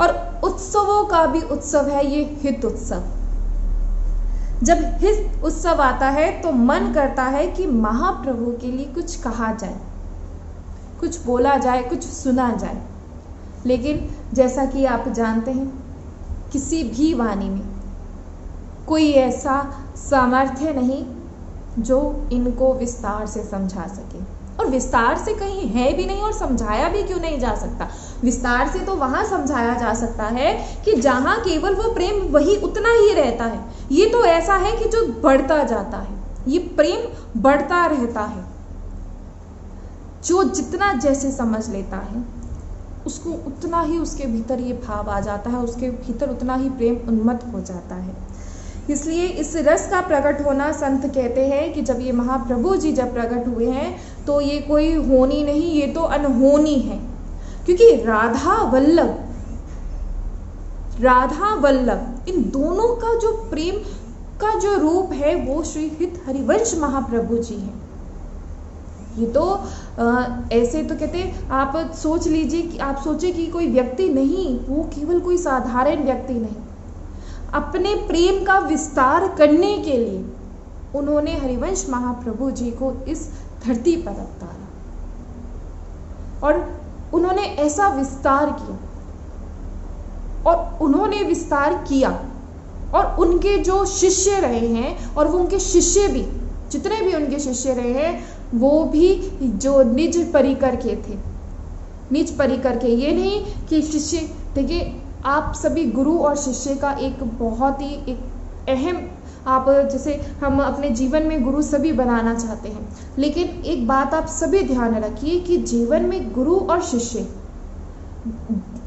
और उत्सवों का भी उत्सव है ये हित उत्सव। जब हित उत्सव आता है तो मन करता है कि महाप्रभु के लिए कुछ कहा जाए, कुछ बोला जाए, कुछ सुना जाए। लेकिन जैसा कि आप जानते हैं, किसी भी वाणी में कोई ऐसा सामर्थ्य नहीं जो इनको विस्तार से समझा सके, और विस्तार से कहीं है भी नहीं और समझाया भी क्यों नहीं जा सकता। विस्तार से तो वहां समझाया जा सकता है कि जहां केवल वो प्रेम वही उतना ही रहता है। ये तो ऐसा है कि जो बढ़ता जाता है, ये प्रेम बढ़ता रहता है। जो जितना जैसे समझ लेता है उसको उतना ही उसके भीतर ये भाव आ जाता है, उसके भीतर उतना ही प्रेम उन्मत्त हो जाता है। इसलिए इस रस का प्रकट होना, संत कहते हैं कि जब ये महाप्रभु जी जब प्रकट हुए हैं तो ये कोई होनी नहीं, ये तो अनहोनी है। क्योंकि राधा वल्लभ इन दोनों का जो प्रेम का जो रूप है वो श्री हित हरिवंश महाप्रभु जी हैं। ये तो ऐसे तो कहते, आप सोच लीजिए कि आप सोचे कि कोई व्यक्ति नहीं, वो केवल कोई साधारण व्यक्ति नहीं, अपने प्रेम का विस्तार करने के लिए उन्होंने हरिवंश महाप्रभु जी को इस धरती पर अवतारा और उन्होंने ऐसा विस्तार किया, और उन्होंने विस्तार किया और उनके जो शिष्य रहे हैं, और वो उनके शिष्य भी, जितने भी उनके शिष्य रहे हैं वो भी जो निज परिकर के थे। निज परिकर के, ये नहीं कि शिष्य, देखिए आप सभी गुरु और शिष्य का एक बहुत ही एक अहम, आप जैसे हम अपने जीवन में गुरु सभी बनाना चाहते हैं, लेकिन एक बात आप सभी ध्यान रखिए कि जीवन में गुरु और शिष्य,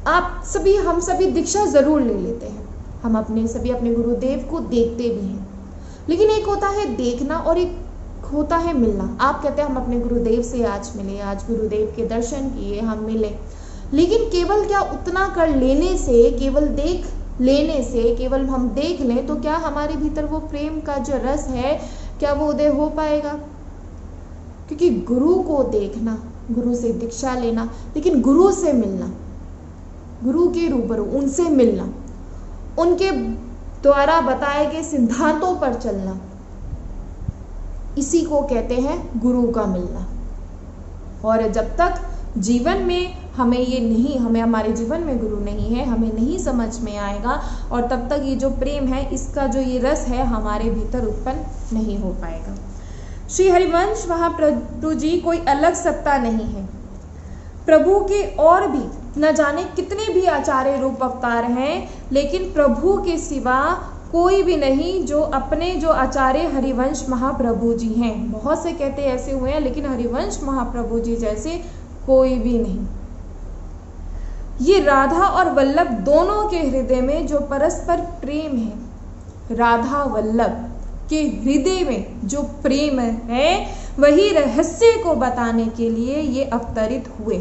आप सभी, हम सभी दीक्षा जरूर ले लेते हैं, हम अपने सभी अपने गुरुदेव को देखते भी हैं, लेकिन एक होता है देखना और एक होता है मिलना। आप कहते हैं हम अपने गुरुदेव से आज मिले, आज गुरुदेव के दर्शन किए, हम मिले, लेकिन केवल क्या उतना कर लेने से, केवल देख लेने से, केवल हम देख लें तो क्या हमारे भीतर वो प्रेम का जो रस है क्या वो उदय हो पाएगा? क्योंकि गुरु को देखना, गुरु से दीक्षा लेना, लेकिन गुरु से मिलना, गुरु के रूबरू उनसे मिलना, उनके द्वारा बताए गए सिद्धांतों पर चलना, इसी को कहते हैं गुरु का मिलना। और जब तक जीवन में हमें ये नहीं, हमें हमारे जीवन में गुरु नहीं है, हमें नहीं समझ में आएगा, और तब तक ये जो प्रेम है, इसका जो ये रस है हमारे भीतर उत्पन्न नहीं हो पाएगा। श्री हरिवंश महाप्रभु जी कोई अलग सत्ता नहीं है। प्रभु के और भी न जाने कितने भी आचार्य रूप अवतार हैं, लेकिन प्रभु के सिवा कोई भी नहीं जो अपने जो आचार्य हरिवंश महाप्रभु जी हैं। बहुत से कहते ऐसे हुए हैं, लेकिन हरिवंश महाप्रभु जी जैसे कोई भी नहीं। ये राधा और वल्लभ दोनों के हृदय में जो परस्पर प्रेम है, राधा वल्लभ के हृदय में जो प्रेम है, वही रहस्य को बताने के लिए ये अवतरित हुए।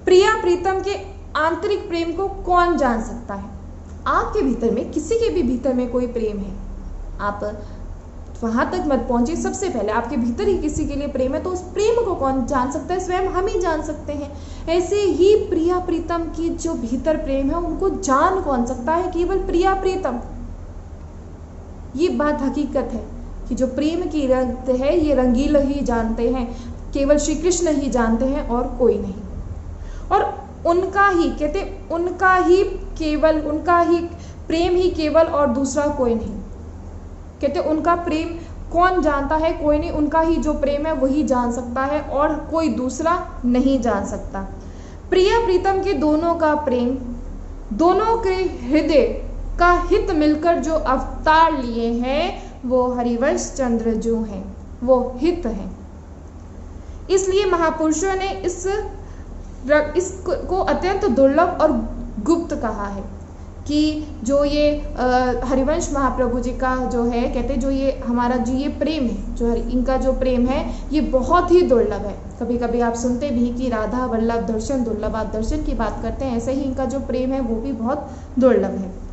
प्रिया प्रीतम के आंतरिक प्रेम को कौन जान सकता है? आपके भीतर में, किसी के भी भीतर में कोई प्रेम है, आप वहां तक मत पहुंचे। सबसे पहले आपके भीतर ही किसी के लिए प्रेम है तो उस प्रेम को कौन जान सकता है? स्वयं हम ही जान सकते हैं। ऐसे ही प्रिया प्रीतम की जो भीतर प्रेम है उनको जान कौन सकता है? केवल प्रिया प्रीतम। ये बात हकीकत है कि जो प्रेम की रंग है ये रंगीला ही जानते हैं, केवल श्री कृष्ण ही जानते हैं और कोई नहीं। और उनका ही कहते, उनका ही केवल, उनका ही प्रेम ही केवल और दूसरा कोई नहीं। कहते उनका प्रेम कौन जानता है? कोई नहीं। उनका ही जो प्रेम है वही जान सकता है और कोई दूसरा नहीं जान सकता। प्रिया प्रीतम के दोनों का प्रेम, दोनों के हृदय का हित मिलकर जो अवतार लिए हैं वो हरिवंश चंद्र जो हैं, वो हित हैं। इसलिए महापुरुषों ने इसको अत्यंत दुर्लभ और गुप्त कहा है कि जो ये हरिवंश महाप्रभु जी का जो है, कहते जो ये हमारा जो ये प्रेम है, जो इनका जो प्रेम है ये बहुत ही दुर्लभ है। कभी कभी आप सुनते भी कि राधा वल्लभ दर्शन दुर्लभ, आप दर्शन की बात करते हैं, ऐसे ही इनका जो प्रेम है वो भी बहुत दुर्लभ है।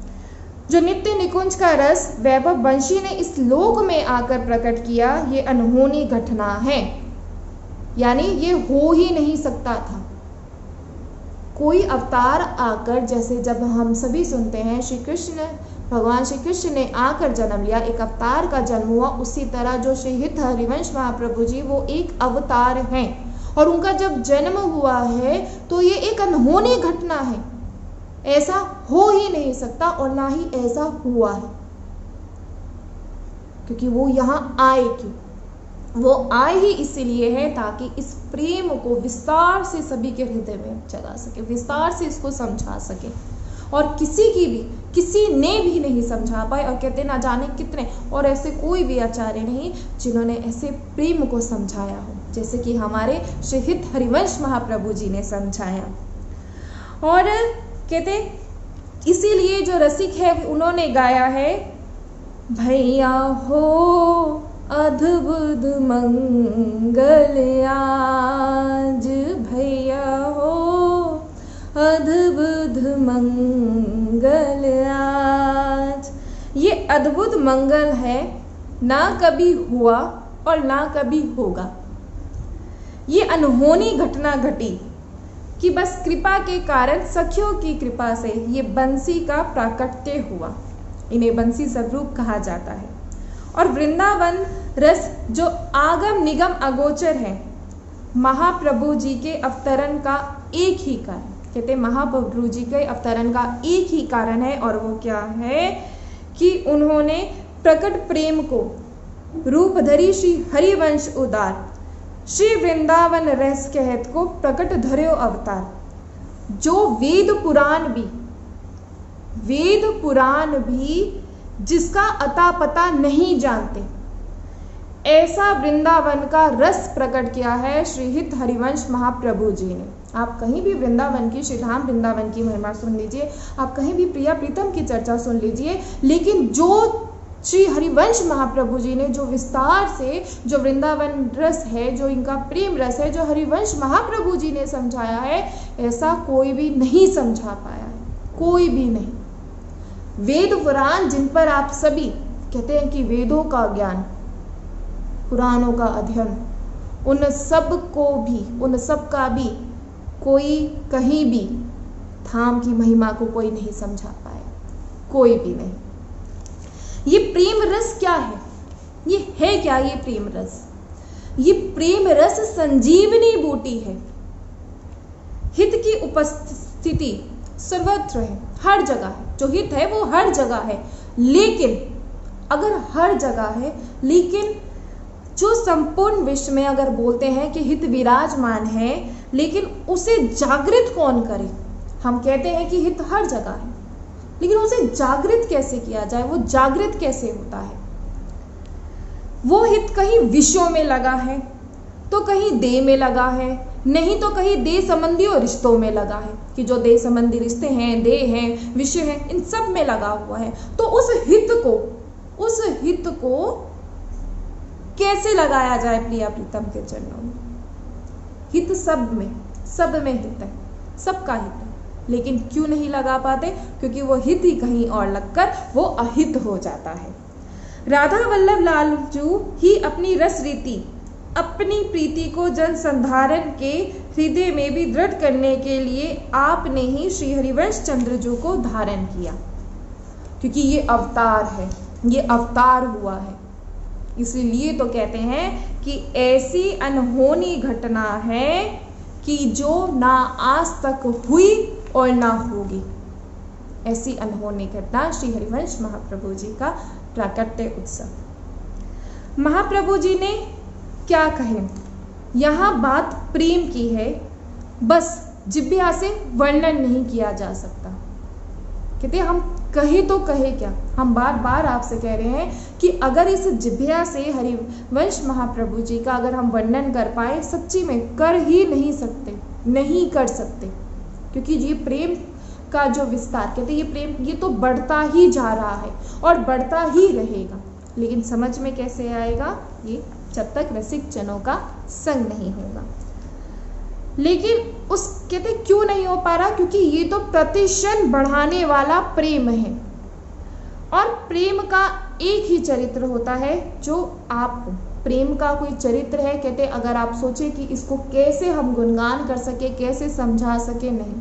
जो नित्य निकुंज का रस वैभव वंशी ने इस लोक में आकर प्रकट किया, ये अनहोनी घटना है, यानी ये हो ही नहीं सकता था। कोई अवतार आकर, जैसे जब हम सभी सुनते हैं भगवान श्री कृष्ण ने आकर जन्म लिया, एक अवतार का जन्म हुआ, उसी तरह जो श्री हित हरिवंश महाप्रभु जी वो एक अवतार हैं और उनका जब जन्म हुआ है तो ये एक अनहोनी घटना है। ऐसा हो ही नहीं सकता और ना ही ऐसा हुआ है, क्योंकि वो यहाँ आए क्यों? वो आए ही इसीलिए है ताकि इस प्रेम को विस्तार से सभी के हृदय में जगा सके, विस्तार से इसको समझा सके। और किसी ने भी नहीं समझा पाए, और कहते ना जाने कितने, और ऐसे कोई भी आचार्य नहीं जिन्होंने ऐसे प्रेम को समझाया हो जैसे कि हमारे श्री हित हरिवंश महाप्रभु जी ने समझाया। और कहते इसीलिए जो रसिक है उन्होंने गाया है, भैया हो अद्भुत मंगल आज, भैया हो अद्भुत मंगल आज। ये अद्भुत मंगल है, ना कभी हुआ और ना कभी होगा। ये अनहोनी घटना घटी कि बस कृपा के कारण, सखियों की कृपा से ये बंसी का प्राकट्य हुआ। इन्हें बंसी स्वरूप कहा जाता है। और वृंदावन रस जो आगम निगम अगोचर है, महाप्रभु जी के अवतरण का एक ही कारण, कहते महाप्रभु जी के अवतरण का एक ही कारण है, और वो क्या है कि उन्होंने प्रकट प्रेम को रूप धरी श्री हरिवंश उदार, श्री वृंदावन रस कहत को प्रकट धर्यो अवतार। जो वेद पुराण भी जिसका अता पता नहीं जानते, ऐसा वृंदावन का रस प्रकट किया है श्री हित हरिवंश महाप्रभु जी ने। आप कहीं भी वृंदावन की, श्री धाम वृंदावन की महिमा सुन लीजिए, आप कहीं भी प्रिया प्रीतम की चर्चा सुन लीजिए, लेकिन जो श्री हरिवंश महाप्रभु जी ने जो विस्तार से जो वृंदावन रस है, जो इनका प्रेम रस है, जो हरिवंश महाप्रभु जी ने समझाया है, ऐसा कोई भी नहीं समझा पाया है, कोई भी नहीं। वेद पुराण जिन पर आप सभी कहते हैं कि वेदों का ज्ञान, पुराणों का अध्ययन, उन सब का भी कोई कहीं भी धाम की महिमा को कोई नहीं समझा पाया, कोई भी नहीं। ये प्रेम रस क्या है? ये है क्या? ये प्रेम रस, ये प्रेम रस संजीवनी बूटी है। हित की उपस्थिति सर्वत्र है, हर जगह है। जो हित है वो हर जगह है, लेकिन अगर हर जगह है, लेकिन जो संपूर्ण विश्व में अगर बोलते हैं कि हित विराजमान है, लेकिन उसे जागृत कौन करे? हम कहते हैं कि हित हर जगह है, लेकिन उसे जागृत कैसे किया जाए? वो जागृत कैसे होता है? वो हित कहीं विषयों में लगा है, तो कहीं देह में लगा है, नहीं तो कहीं देह संबंधी और रिश्तों में लगा है, कि जो देह संबंधी रिश्ते हैं, देह हैं, विषय हैं, इन सब में लगा हुआ है। तो उस हित को कैसे लगाया जाए प्रिया प्रीतम के चरणों में? हित सब में हित है, सबका हित है, लेकिन क्यों नहीं लगा पाते? क्योंकि वो हित ही कहीं और लगकर वो अहित हो जाता है। राधा वल्लभ लालजू ही अपनी रस रीति, अपनी प्रीति को जन संधारण के हृदय में भी दृढ़ करने के लिए आपने ही श्री हरिवंश चंद्रजू को धारण किया, क्योंकि ये अवतार है, ये अवतार हुआ है। इसलिए तो कहते हैं कि ऐसी अनहोनी घटना है कि जो ना आज तक हुई और ना होगी। ऐसी अनहोनी घटना श्री हरिवंश महाप्रभु जी का प्राकट्य उत्सव। महाप्रभु जी ने क्या कहे? यहाँ बात प्रेम की है, बस जिह्वा से वर्णन नहीं किया जा सकता। कहते हम कहे तो कहे क्या? हम बार बार आपसे कह रहे हैं कि अगर इस जिह्वा से हरिवंश महाप्रभु जी का अगर हम वर्णन कर पाए, सच्ची में कर ही नहीं सकते, नहीं कर सकते, क्योंकि ये प्रेम का जो विस्तार, कहते ये प्रेम ये तो बढ़ता ही जा रहा है और बढ़ता ही रहेगा, लेकिन समझ में कैसे आएगा? ये जब तक रसिक जनों का संग नहीं होगा। लेकिन उस कहते क्यों नहीं हो पा रहा? क्योंकि ये तो प्रतिक्षण बढ़ाने वाला प्रेम है, और प्रेम का एक ही चरित्र होता है जो आप प्रेम का कोई चरित्र है। कहते अगर आप सोचे कि इसको कैसे हम गुणगान कर सके, कैसे समझा सके, नहीं,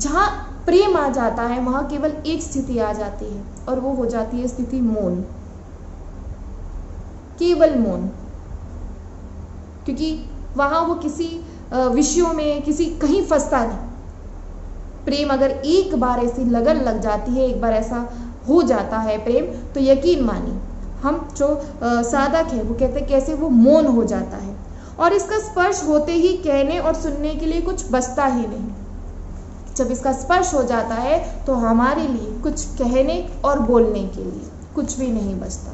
जहाँ प्रेम आ जाता है वहाँ केवल एक स्थिति आ जाती है, और वो हो जाती है स्थिति मौन, केवल मौन। क्योंकि वहाँ वो किसी विषयों में किसी कहीं फंसता नहीं। प्रेम अगर एक बार ऐसी लगन लग जाती है, एक बार ऐसा हो जाता है प्रेम, तो यकीन मानिए हम जो साधक है वो कहते हैं कैसे वो मौन हो जाता है, और इसका स्पर्श होते ही कहने और सुनने के लिए कुछ बचता ही नहीं। जब इसका स्पर्श हो जाता है तो हमारे लिए कुछ कहने और बोलने के लिए कुछ भी नहीं बचता,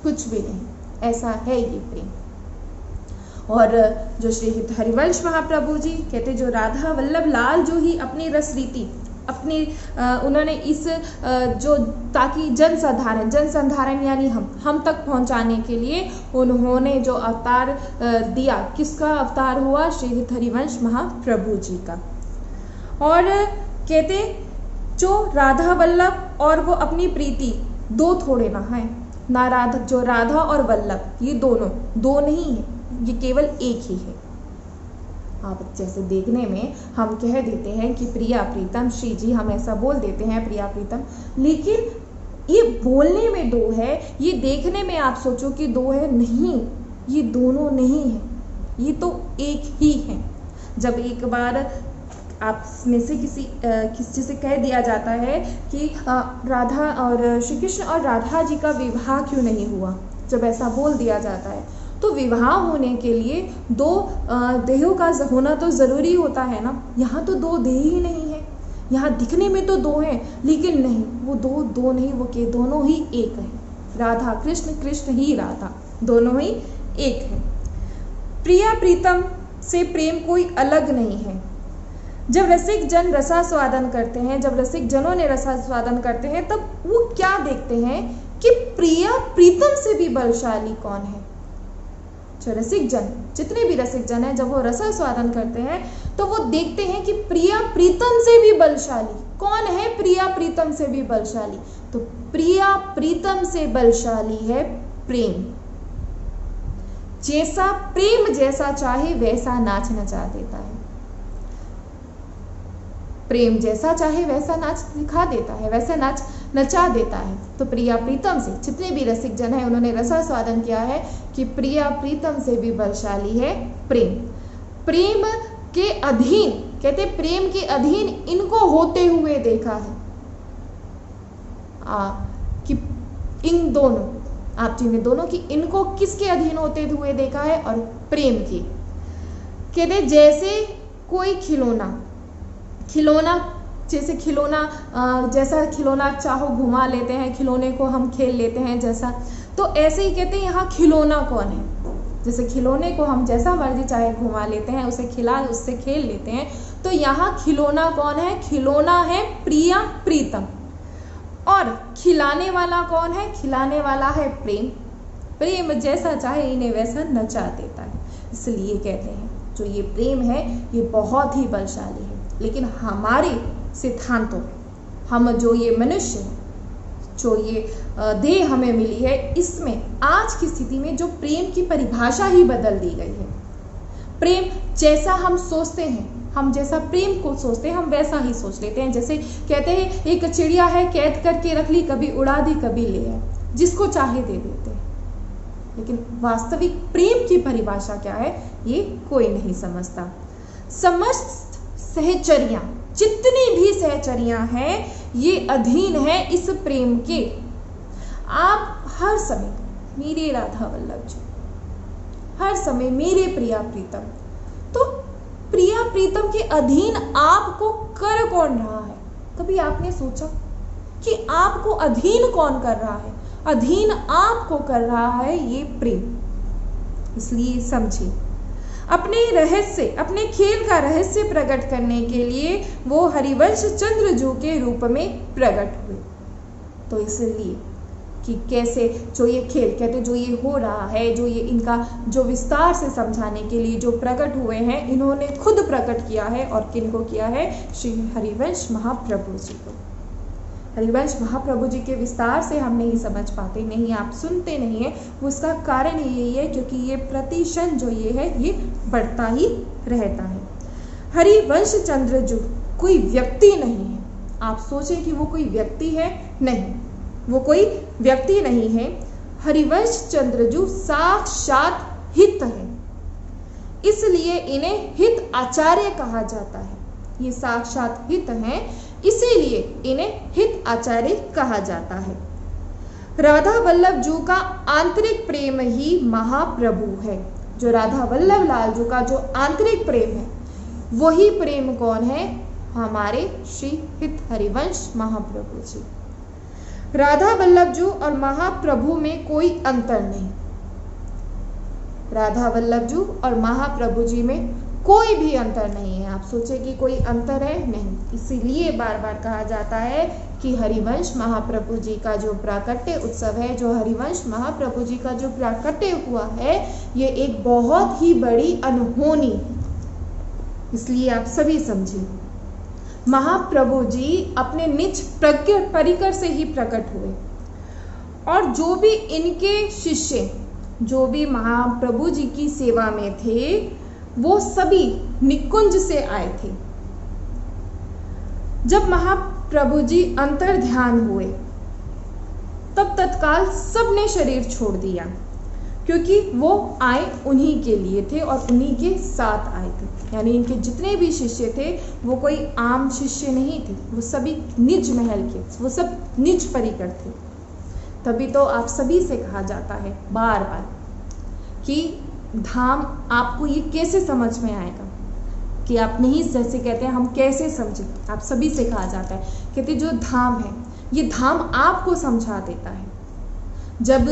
कुछ भी नहीं। ऐसा है ये प्रेम। और जो श्री हरिवंश महाप्रभु जी कहते जो राधा वल्लभ लाल जो ही अपनी रस रीति अपने उन्होंने इस जो ताकि जन संधारण यानी हम तक पहुंचाने के लिए उन्होंने जो अवतार दिया, किसका अवतार हुआ? श्री हरिवंश महाप्रभु जी का। और कहते जो राधा वल्लभ और वो अपनी प्रीति दो थोड़े ना है ना, राधा जो राधा और वल्लभ ये दोनों दो नहीं है, ये केवल एक ही है। आप जैसे देखने में हम कह देते हैं कि प्रिया प्रीतम श्री जी, हम ऐसा बोल देते हैं प्रिया प्रीतम, लेकिन ये बोलने में दो है, ये देखने में आप सोचो कि दो है, नहीं, ये दोनों नहीं है, ये तो एक ही है। जब एक बार आप में से किसी से कह दिया जाता है कि राधा और श्री कृष्ण और राधा जी का विवाह क्यों नहीं हुआ, जब ऐसा बोल दिया जाता है तो विवाह होने के लिए दो देहों का होना तो ज़रूरी होता है ना। यहाँ तो दो देह ही नहीं है, यहाँ दिखने में तो दो हैं लेकिन नहीं, वो दो नहीं, वो के दोनों ही एक है। राधा कृष्ण, कृष्ण ही राधा, दोनों ही एक है। प्रिया प्रीतम से प्रेम कोई अलग नहीं है। जब रसिक जन रसास्वादन करते हैं, जब रसिक जनों ने रसास्वादन करते हैं, तब वो क्या देखते हैं कि प्रिया प्रीतम से भी बलशाली कौन है। जो रसिक जन, जितने भी रसिक जन हैं, जब वो रसास्वादन करते हैं तो वो देखते हैं कि प्रिया प्रीतम से भी बलशाली कौन है। प्रिया प्रीतम से भी बलशाली, तो प्रिया प्रीतम से बलशाली है प्रेम। जैसा प्रेम जैसा चाहे वैसा नाच नचा देता है। प्रेम जैसा चाहे वैसा नाच दिखा देता है, वैसा नाच नचा देता है। तो प्रिया प्रीतम से, जितने भी रसिक जन है उन्होंने रसास्वादन किया है कि प्रिया प्रीतम से भी बलशाली है प्रेम। प्रेम के अधीन, कहते प्रेम के अधीन इनको होते हुए देखा है। कि इन दोनों, आप जिन्हें दोनों की, इनको किसके अधीन होते हुए देखा है? और प्रेम की। कहते जैसे कोई खिलौना जैसे जैसा खिलौना चाहो घुमा लेते हैं, खिलौने को हम खेल लेते हैं जैसा, तो ऐसे ही कहते हैं यहाँ खिलौना कौन है। जैसे खिलौने को हम जैसा मर्जी चाहे घुमा लेते हैं, उसे उससे खेल लेते हैं, तो यहाँ खिलौना कौन है? खिलौना है प्रिया प्रीतम। और खिलाने वाला कौन है? खिलाने वाला है प्रेम। प्रेम जैसा चाहे इन्हें वैसा नचा देता है। इसलिए कहते हैं जो ये प्रेम है ये बहुत ही बलशाली है। लेकिन हमारे सिद्धांतों में, हम जो ये मनुष्य है, जो ये देह हमें मिली है, इसमें आज की स्थिति में जो प्रेम की परिभाषा ही बदल दी गई है। प्रेम जैसा हम सोचते हैं, हम जैसा प्रेम को सोचते हैं हम वैसा ही सोच लेते हैं। जैसे कहते हैं एक चिड़िया है, कैद करके रख ली, कभी उड़ा दी कभी ले आए, जिसको चाहे दे देते हैं। लेकिन वास्तविक प्रेम की परिभाषा क्या है ये कोई नहीं समझता। समस्त सहचरियां, जितनी भी सहचरियां हैं, ये अधीन है इस प्रेम के। आप हर समय मेरे राधा वल्लभ जी, हर समय मेरे प्रिया प्रीतम, तो प्रिया प्रीतम के अधीन आपको कर कौन रहा है? कभी आपने सोचा कि आपको अधीन कौन कर रहा है? अधीन आपको कर रहा है ये प्रेम। इसलिए समझिए, अपने रहस्य, अपने खेल का रहस्य प्रकट करने के लिए वो हरिवंश चंद्रजू के रूप में प्रकट हुए। तो इसलिए कि कैसे जो ये खेल, कहते जो ये हो रहा है, जो ये इनका जो विस्तार से समझाने के लिए जो प्रकट हुए हैं, इन्होंने खुद प्रकट किया है। और किनको किया है? श्री हरिवंश महाप्रभु जी को। हरिवंश महाप्रभु जी के विस्तार से हम नहीं समझ पाते, नहीं आप सुनते नहीं है। उसका कारण यही है क्योंकि ये प्रतिशत जो ये है ये बढ़ता ही रहता है। हरिवंश चंद्रजू कोई व्यक्ति नहीं है। आप सोचें कि वो कोई व्यक्ति है, नहीं, वो कोई व्यक्ति नहीं है। हरिवंश चंद्रजू साक्षात हित है, इसलिए इन्हें हित आचार्य कहा जाता है। ये साक्षात हित हैं, इसीलिए इन्हें हित आचार्य कहा जाता है। राधा वल्लभ जू का आंतरिक प्रेम ही महाप्रभु है। जो राधा वल्लभ लाल जू का जो आंतरिक प्रेम है, वही प्रेम कौन है? हमारे श्री हित हरिवंश महाप्रभु जी। राधा वल्लभ जू और महाप्रभु में कोई अंतर नहीं। राधा वल्लभ जू और महाप्रभु जी में कोई भी अंतर नहीं है। आप सोचे कि कोई अंतर है, नहीं। इसीलिए बार बार कहा जाता है कि हरिवंश महाप्रभु जी का जो प्राकट्य उत्सव है, जो हरिवंश महाप्रभु जी का जो प्राकट्य हुआ है, ये एक बहुत ही बड़ी अनहोनी है। इसलिए आप सभी समझिए, महाप्रभु जी अपने निज प्रज्ञ परिकर से ही प्रकट हुए, और जो भी इनके शिष्य, जो भी महाप्रभु जी की सेवा में थे, वो सभी निकुंज से आए थे। जब महाप्रभु जी अंतर ध्यान हुए, तब तत्काल सबने शरीर छोड़ दिया, क्योंकि वो आए उन्हीं के लिए थे और उन्हीं के साथ आए थे। यानी इनके जितने भी शिष्य थे, वो कोई आम शिष्य नहीं थे, वो सभी निज महल के, वो सब निज परिकर थे। तभी तो आप सभी से कहा जाता है बार बार कि धाम आपको ये कैसे समझ में आएगा, कि आप नहीं, जैसे कहते हैं हम कैसे समझें, आप सभी से कहा जाता है, कहते जो धाम है, ये धाम आपको समझा देता है। जब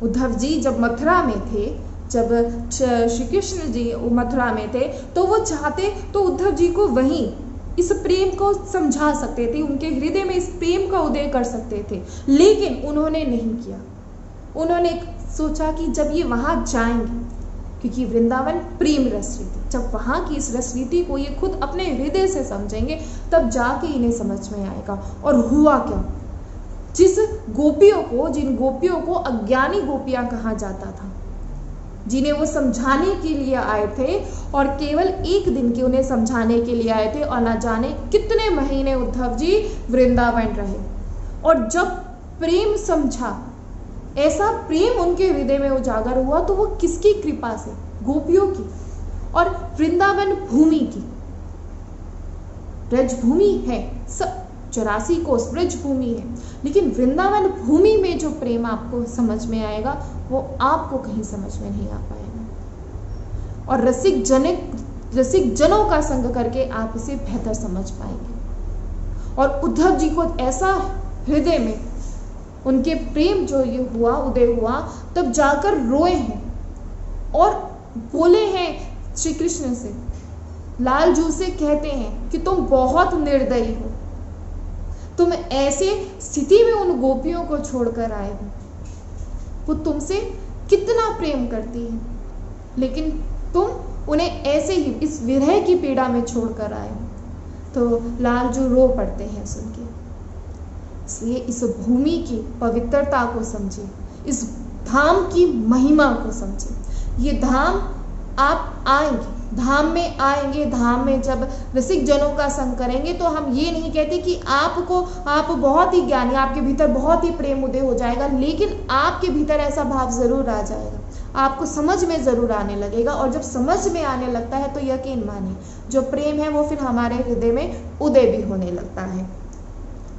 उद्धव जी जब मथुरा में थे, जब श्री कृष्ण जी मथुरा में थे, तो वो चाहते तो उद्धव जी को वहीं इस प्रेम को समझा सकते थे, उनके हृदय में इस प्रेम का उदय कर सकते थे, लेकिन उन्होंने नहीं किया। उन्होंने सोचा कि जब ये वहां जाएंगे, क्योंकि वृंदावन प्रेम रस रीति, जब वहां की इस रस रीति को ये खुद अपने हृदय से समझेंगे, तब जाके इन्हें समझ में आएगा। और हुआ क्या? जिन गोपियों को अज्ञानी गोपियां कहा जाता था, जिन्हें वो समझाने के लिए आए थे, और केवल एक दिन के उन्हें समझाने के लिए आए थे, और न जाने कितने महीने उद्धव जी वृंदावन रहे। और जब प्रेम समझा, ऐसा प्रेम उनके हृदय में उजागर हुआ, तो वो किसकी कृपा से? गोपियों की और वृंदावन भूमि की। ब्रज भूमि है, सब 84 कोस ब्रज भूमि है, लेकिन वृंदावन भूमि में जो प्रेम आपको समझ में आएगा, वो आपको कहीं समझ में नहीं आ पाएगा। और रसिक जनों का संग करके आप इसे बेहतर समझ पाएंगे। और उद्धव जी को ऐसा हृदय में उनके प्रेम जो ये हुआ, उदय हुआ, तब जाकर रोए हैं और बोले हैं श्री कृष्ण से, लालजू से कहते हैं कि तुम बहुत निर्दयी हो, तुम ऐसे स्थिति में उन गोपियों को छोड़कर आए हो। वो तुमसे कितना प्रेम करती है, लेकिन तुम उन्हें ऐसे ही इस विरह की पीड़ा में छोड़कर आए हो। तो लालजू रो पड़ते हैं सुन के। इसलिए इस भूमि की पवित्रता को समझिए, इस धाम की महिमा को समझिए। ये धाम आप आएंगे, धाम में आएंगे, धाम में जब रसिक जनों का संग करेंगे, तो हम ये नहीं कहते कि आप बहुत ही ज्ञानी, आपके भीतर बहुत ही प्रेम उदय हो जाएगा, लेकिन आपके भीतर ऐसा भाव जरूर आ जाएगा, आपको समझ में जरूर आने लगेगा। और जब समझ में आने लगता है, तो यकीन मानिए जो प्रेम है वो फिर हमारे हृदय में उदय भी होने लगता है।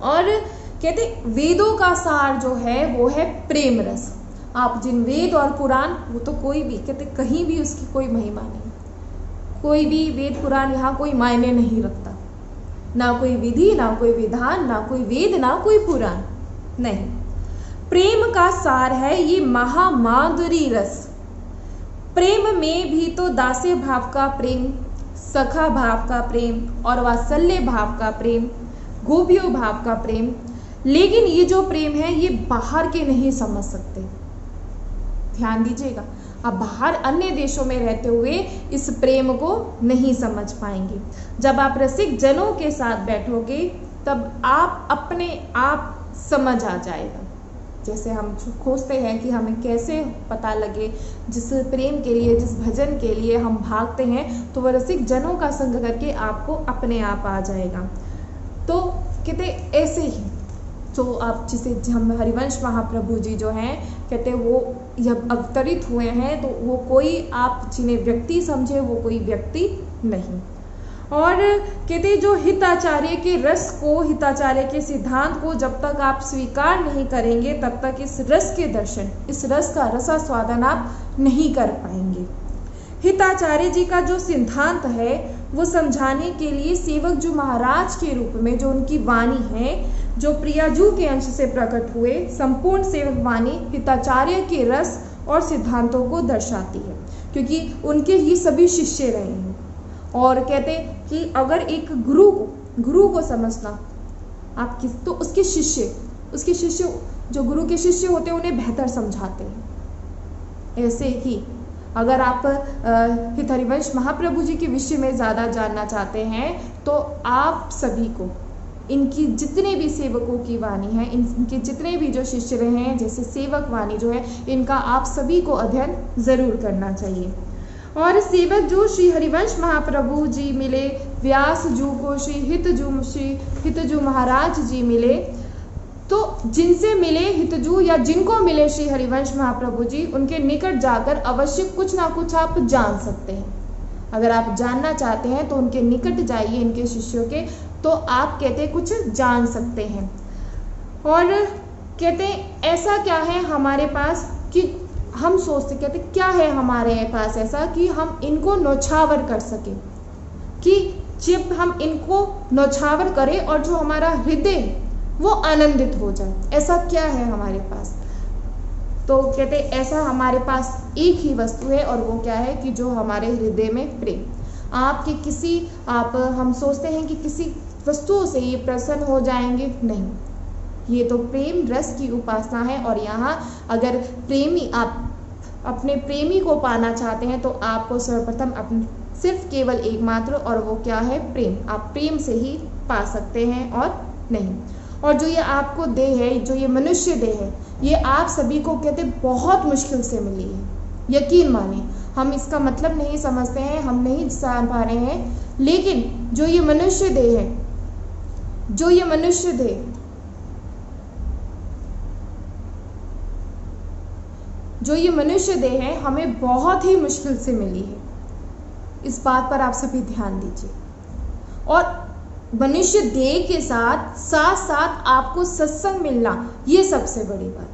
और कहते वेदों का सार जो है वो है प्रेम रस। आप जिन वेद और पुराण, वो तो कोई भी कहते कहीं भी उसकी कोई महिमा नहीं, कोई भी वेद पुराण यहाँ कोई मायने नहीं रखता, ना कोई विधि, ना कोई विधान, ना कोई वेद, ना कोई पुराण, नहीं। प्रेम का सार है ये महामाधुरी रस। प्रेम में भी तो दास्य भाव का प्रेम, सखा भाव का प्रेम और वात्सल्य भाव का प्रेम, गोपियों भाव का प्रेम, लेकिन ये जो प्रेम है ये बाहर के नहीं समझ सकते। ध्यान दीजिएगा, आप बाहर अन्य देशों में रहते हुए इस प्रेम को नहीं समझ पाएंगे। जब आप रसिक जनों के साथ बैठोगे, तब आप अपने आप समझ आ जाएगा। जैसे हम खोजते हैं कि हमें कैसे पता लगे, जिस प्रेम के लिए, जिस भजन के लिए हम भागते हैं, तो वह रसिक जनों का संग करके आपको अपने आप आ जाएगा। तो कहते ऐसे ही जो आप जिसे हम हरिवंश महाप्रभु जी जो हैं, कहते वो जब अवतरित हुए हैं तो वो कोई आप जिन्हें व्यक्ति समझे वो कोई व्यक्ति नहीं। और कहते जो हिताचार्य के रस को, हिताचार्य के सिद्धांत को जब तक आप स्वीकार नहीं करेंगे तब तक इस रस के दर्शन, इस रस का रसास्वादन आप नहीं कर पाएंगे। हिताचार्य जी का जो सिद्धांत है वो समझाने के लिए सेवक जू महाराज के रूप में जो उनकी वाणी है, जो प्रियाजू के अंश से प्रकट हुए संपूर्ण सेवक वाणी हिताचार्य के रस और सिद्धांतों को दर्शाती है, क्योंकि उनके ही सभी शिष्य रहे हैं। और कहते कि अगर एक गुरु को समझना आप किस, तो उसके शिष्य जो गुरु के शिष्य होते हैं उन्हें बेहतर समझाते हैं। ऐसे ही अगर आप हित हरिवंश महाप्रभु जी के विषय में ज़्यादा जानना चाहते हैं तो आप सभी को इनकी जितने भी सेवकों की वाणी है, इनके जितने भी जो शिष्य रहे हैं, जैसे सेवक वाणी जो है, इनका आप सभी को अध्ययन ज़रूर करना चाहिए। और सेवक जो श्री हरिवंश महाप्रभु जी मिले, व्यास जू को श्री हितजू महाराज जी मिले, तो जिनसे मिले हितजू या जिनको मिले श्री हरिवंश महाप्रभु जी, उनके निकट जाकर अवश्य कुछ ना कुछ आप जान सकते हैं। अगर आप जानना चाहते हैं तो उनके निकट जाइए, इनके शिष्यों के, तो आप कहते कुछ जान सकते हैं। और कहते ऐसा क्या है हमारे पास कि हम सोचते, कहते क्या है हमारे पास ऐसा कि हम इनको नौछावर कर सकें, कि जब हम इनको नौछावर करें और जो हमारा हृदय वो आनंदित हो जाए, ऐसा क्या है हमारे पास। तो कहते ऐसा हमारे पास एक ही वस्तु है और वो क्या है कि जो हमारे हृदय में प्रेम। हम सोचते हैं कि किसी वस्तुओं से ये प्रसन्न हो जाएंगे, नहीं, ये तो प्रेम रस की उपासना है। और यहाँ अगर आप अपने प्रेमी को पाना चाहते हैं तो आपको सर्वप्रथम सिर्फ केवल एकमात्र, और वो क्या है, प्रेम। आप प्रेम से ही पा सकते हैं और नहीं। और जो ये आपको देह है, जो ये मनुष्य देह है, ये आप सभी को कहते बहुत मुश्किल से मिली है। यकीन माने, हम इसका मतलब नहीं समझते हैं, हम नहीं जान पा रहे हैं, लेकिन जो ये मनुष्य देह है, जो ये मनुष्य देह है, हमें बहुत ही मुश्किल से मिली है। इस बात पर आप सभी ध्यान दीजिए। और मनुष्य देह के साथ साथ आपको सत्संग मिलना, ये सबसे बड़ी बात,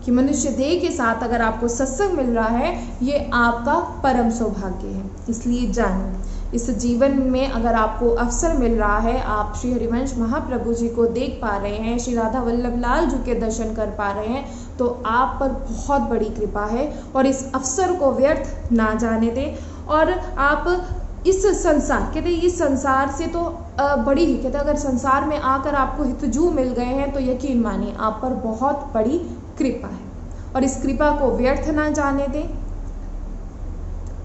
कि मनुष्य देह के साथ अगर आपको सत्संग मिल रहा है, ये आपका परम सौभाग्य है। इसलिए जानिए, इस जीवन में अगर आपको अवसर मिल रहा है, आप श्री हरिवंश महाप्रभु जी को देख पा रहे हैं, श्री राधा वल्लभ लाल जी के दर्शन कर पा रहे हैं, तो आप पर बहुत बड़ी कृपा है। और इस अवसर को व्यर्थ ना जाने दें। और आप इस संसार, कहते इस संसार से तो बड़ी ही, कहते अगर संसार में आकर आपको हितजू मिल गए हैं तो यकीन मानिए आप पर बहुत बड़ी कृपा है। और इस कृपा को व्यर्थ ना जाने दें।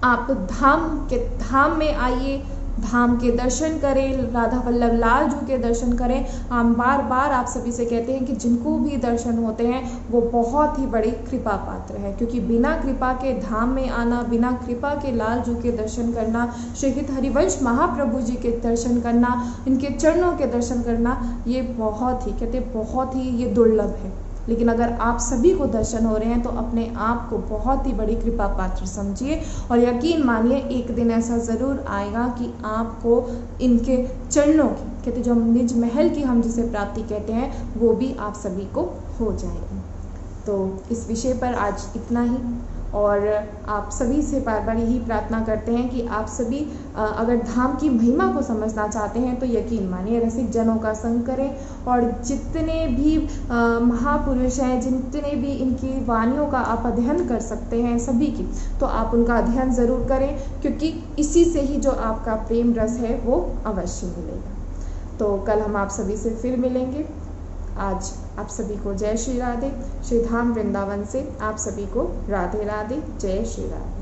आप धाम में आइए, धाम के दर्शन करें, राधा वल्लभ लाल जी के दर्शन करें। हम बार बार आप सभी से कहते हैं कि जिनको भी दर्शन होते हैं वो बहुत ही बड़ी कृपा पात्र है, क्योंकि बिना कृपा के धाम में आना, बिना कृपा के लाल जी के दर्शन करना, श्री हित हरिवंश महाप्रभु जी के दर्शन करना, इनके चरणों के दर्शन करना, ये बहुत ही, कहते बहुत ही ये दुर्लभ है। लेकिन अगर आप सभी को दर्शन हो रहे हैं तो अपने आप को बहुत ही बड़ी कृपा पात्र समझिए। और यकीन मानिए एक दिन ऐसा ज़रूर आएगा कि आपको इनके चरणों की, कहते जो निज महल की हम जिसे प्राप्ति कहते हैं, वो भी आप सभी को हो जाएगी। तो इस विषय पर आज इतना ही। और आप सभी से बार बार यही प्रार्थना करते हैं कि आप सभी अगर धाम की महिमा को समझना चाहते हैं तो यकीन मानिए रसिक जनों का संग करें। और जितने भी महापुरुष हैं, जितने भी इनकी वाणियों का आप अध्ययन कर सकते हैं सभी की, तो आप उनका अध्ययन ज़रूर करें, क्योंकि इसी से ही जो आपका प्रेम रस है वो अवश्य मिलेगा। तो कल हम आप सभी से फिर मिलेंगे। आज आप सभी को जय श्री राधे। श्री धाम वृंदावन से आप सभी को राधे राधे, जय श्री राधे।